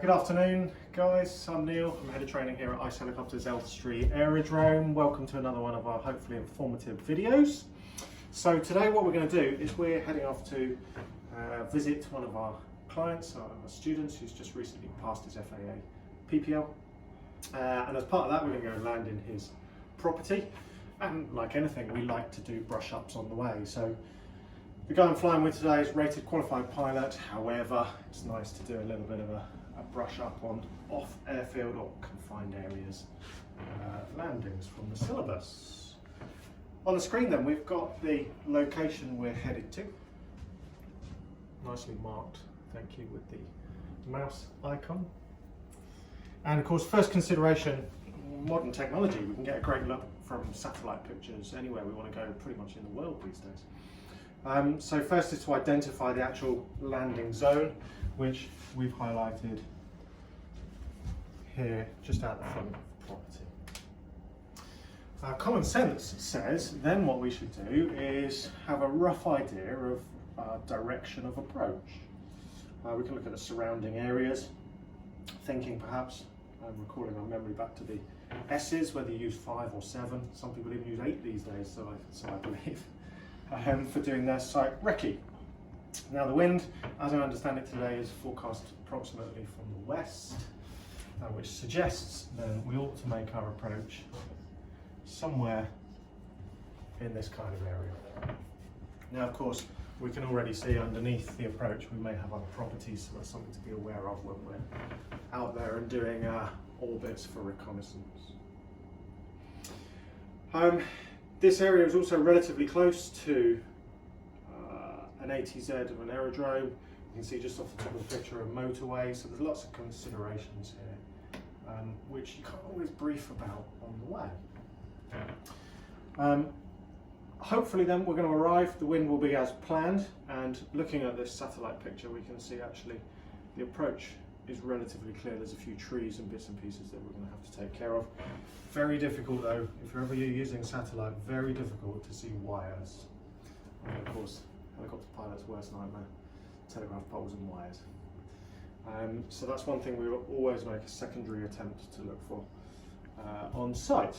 Good afternoon guys, I'm Neil, I'm Head of Training here at Ice Helicopters Elstree Aerodrome. Welcome to another one of our hopefully informative videos. So today what we're going to do is we're heading off to visit one of our clients, our students who's just recently passed his FAA PPL. And as part of that we're going to go land in his property, and like anything we like to do brush ups on the way. So the guy I'm flying with today is rated qualified pilot, however it's nice to do a little bit of a brush up on off airfield or confined areas landings from the syllabus. On the screen then we've got the location we're headed to, nicely marked, thank you, with the mouse icon. And of course, first consideration, modern technology, we can get a great look from satellite pictures anywhere we want to go pretty much in the world these days. So first is to identify the actual landing zone, which we've highlighted here just out the front of the property. Common sense says then what we should do is have a rough idea of direction of approach. We can look at the surrounding areas, thinking perhaps, recalling our memory back to the S's, whether you use 5 or 7, some people even use 8 these days, so I believe, for doing their site recce. Now the wind, as I understand it today, is forecast approximately from the west, which suggests then we ought to make our approach somewhere in this kind of area. Now of course we can already see underneath the approach we may have other properties, so that's something to be aware of when we're out there and doing orbits for reconnaissance. This area is also relatively close to an ATZ of an aerodrome. You can see just off the top of the picture a motorway, so there's lots of considerations here, which you can't always brief about on the way. Hopefully then we're going to arrive, the wind will be as planned, and looking at this satellite picture we can see actually the approach is relatively clear. There's a few trees and bits and pieces that we're going to have to take care of. Very difficult though, if you're ever using satellite, very difficult to see wires. And of course, helicopter pilot's worst nightmare, telegraph poles and wires. So that's one thing we will always make a secondary attempt to look for on site.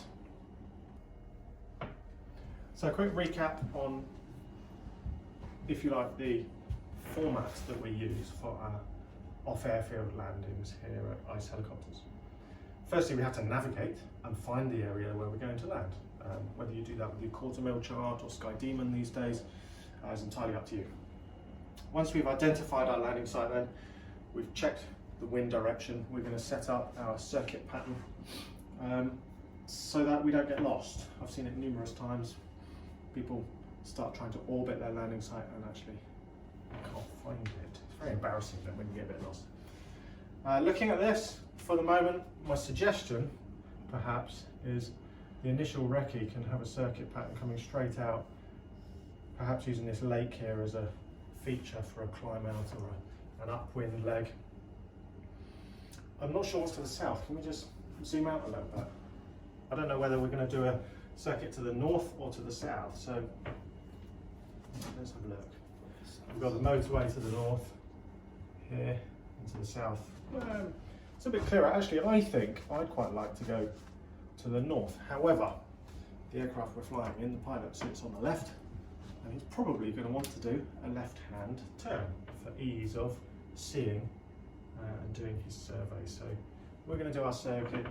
So a quick recap on, if you like, the format that we use for our off-airfield landings here at Ice Helicopters. Firstly, we have to navigate and find the area where we're going to land. Whether you do that with your quarter mil chart or Sky Demon these days is entirely up to you. Once we've identified our landing site then, we've checked the wind direction, we're going to set up our circuit pattern so that we don't get lost. I've seen it numerous times. People start trying to orbit their landing site and actually can't find it. It's very embarrassing then when you get a bit lost. Looking at this, for the moment, my suggestion perhaps is the initial recce can have a circuit pattern coming straight out, perhaps using this lake here as a feature for a climb out or an upwind leg. I'm not sure what's to the south. Can we just zoom out a little bit? I don't know whether we're going to do a circuit to the north or to the south, so let's have a look. We've got the motorway to the north here, and to the south. It's a bit clearer. Actually, I think I'd quite like to go to the north. However, the aircraft we're flying in, the pilot sits on the left, and he's probably going to want to do a left-hand turn for ease of seeing and doing his survey. So we're going to do our circuit,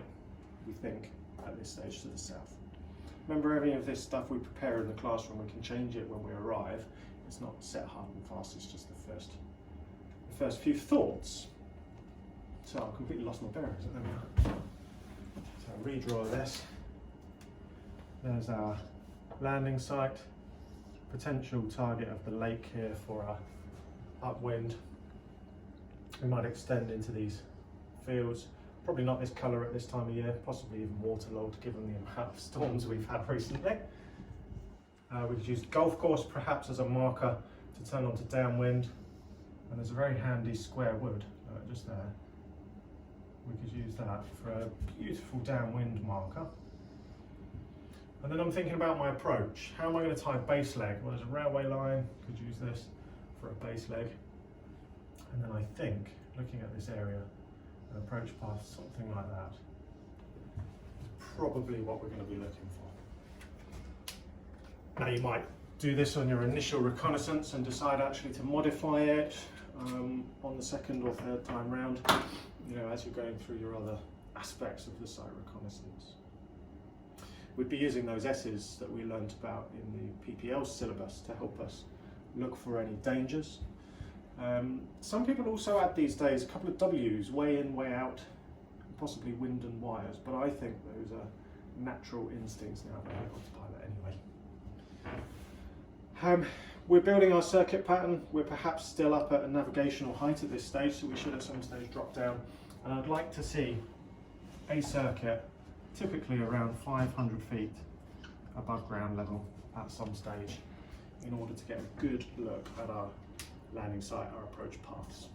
we think, at this stage to the south. Remember, any of this stuff we prepare in the classroom, we can change it when we arrive. It's not set hard and fast, it's just the first few thoughts. So I've completely lost my bearings. There we are. So redraw this. There's our landing site, potential target of the lake here for our upwind. We might extend into these fields. Probably not this colour at this time of year, possibly even waterlogged given the amount of storms we've had recently. We could use golf course perhaps as a marker to turn onto downwind, and there's a very handy square wood just there. We could use that for a beautiful downwind marker. And then I'm thinking about my approach. How am I going to tie base leg? Well, there's a railway line, could use this for a base leg. And then I think, looking at this area, an approach path, something like that. Probably what we're going to be looking for. Now you might do this on your initial reconnaissance and decide actually to modify it on the second or third time round, you know, as you're going through your other aspects of the site reconnaissance. We'd be using those S's that we learnt about in the PPL syllabus to help us look for any dangers. Some people also add these days a couple of W's, way in, way out, possibly wind and wires, but I think those are natural instincts now of a helicopter pilot anyway. We're building our circuit pattern. We're perhaps still up at a navigational height at this stage, so we should at some stage drop down. And I'd like to see a circuit typically around 500 feet above ground level at some stage in order to get a good look at our landing site, our approach paths.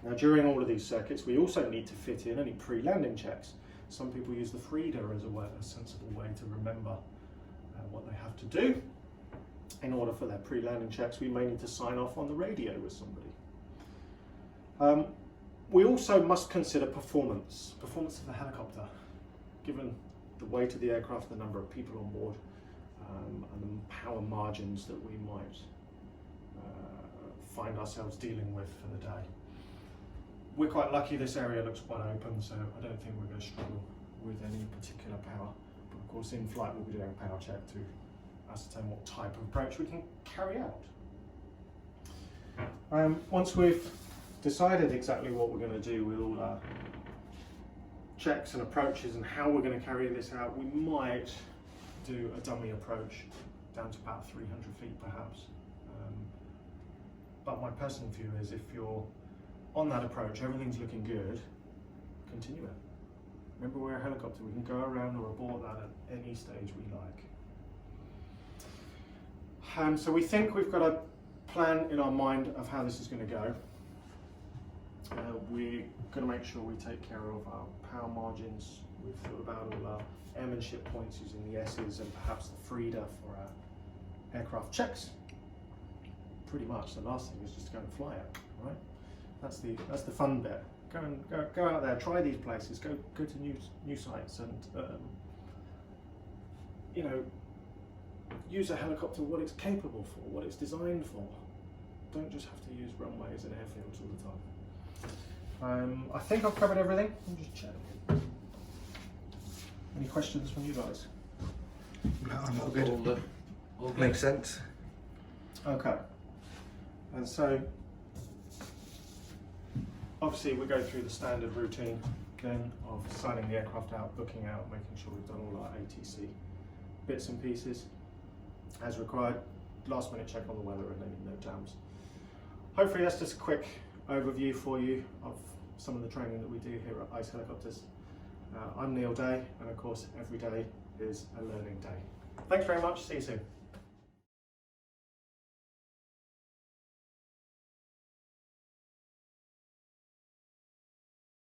Now during all of these circuits we also need to fit in any pre-landing checks. Some people use the Frida as a sensible way to remember what they have to do. In order for their pre-landing checks we may need to sign off on the radio with somebody. We also must consider performance of the helicopter, given the weight of the aircraft, the number of people on board, and the power margins that we might find ourselves dealing with for the day. We're quite lucky, this area looks quite open, so I don't think we're going to struggle with any particular power. But of course in flight we'll be doing a power check to ascertain what type of approach we can carry out. Once we've decided exactly what we're going to do with all our checks and approaches and how we're going to carry this out, we might do a dummy approach down to about 300 feet perhaps. But my personal view is if you're on that approach, everything's looking good, continue it. Remember, we're a helicopter, we can go around or abort that at any stage we like. So we think we've got a plan in our mind of how this is going to go. We're going to make sure we take care of our power margins. We've thought about all our airmanship points using the S's and perhaps the Frida for our aircraft checks. Pretty much the last thing is just to go and fly it, right? That's the fun bit. Go out there, try these places, go to new sites, and you know, use a helicopter what it's capable for, what it's designed for. Don't just have to use runways and airfields all the time. I think I've covered everything. I'll just check. Any questions from you guys? No, I'm all good. All makes sense. Okay. And so, obviously we go through the standard routine then of signing the aircraft out, booking out, making sure we've done all our ATC bits and pieces as required, last minute check on the weather and any no jams. Hopefully that's just a quick overview for you of some of the training that we do here at ICE Helicopters. I'm Neil Day, and of course every day is a learning day. Thanks very much, see you soon.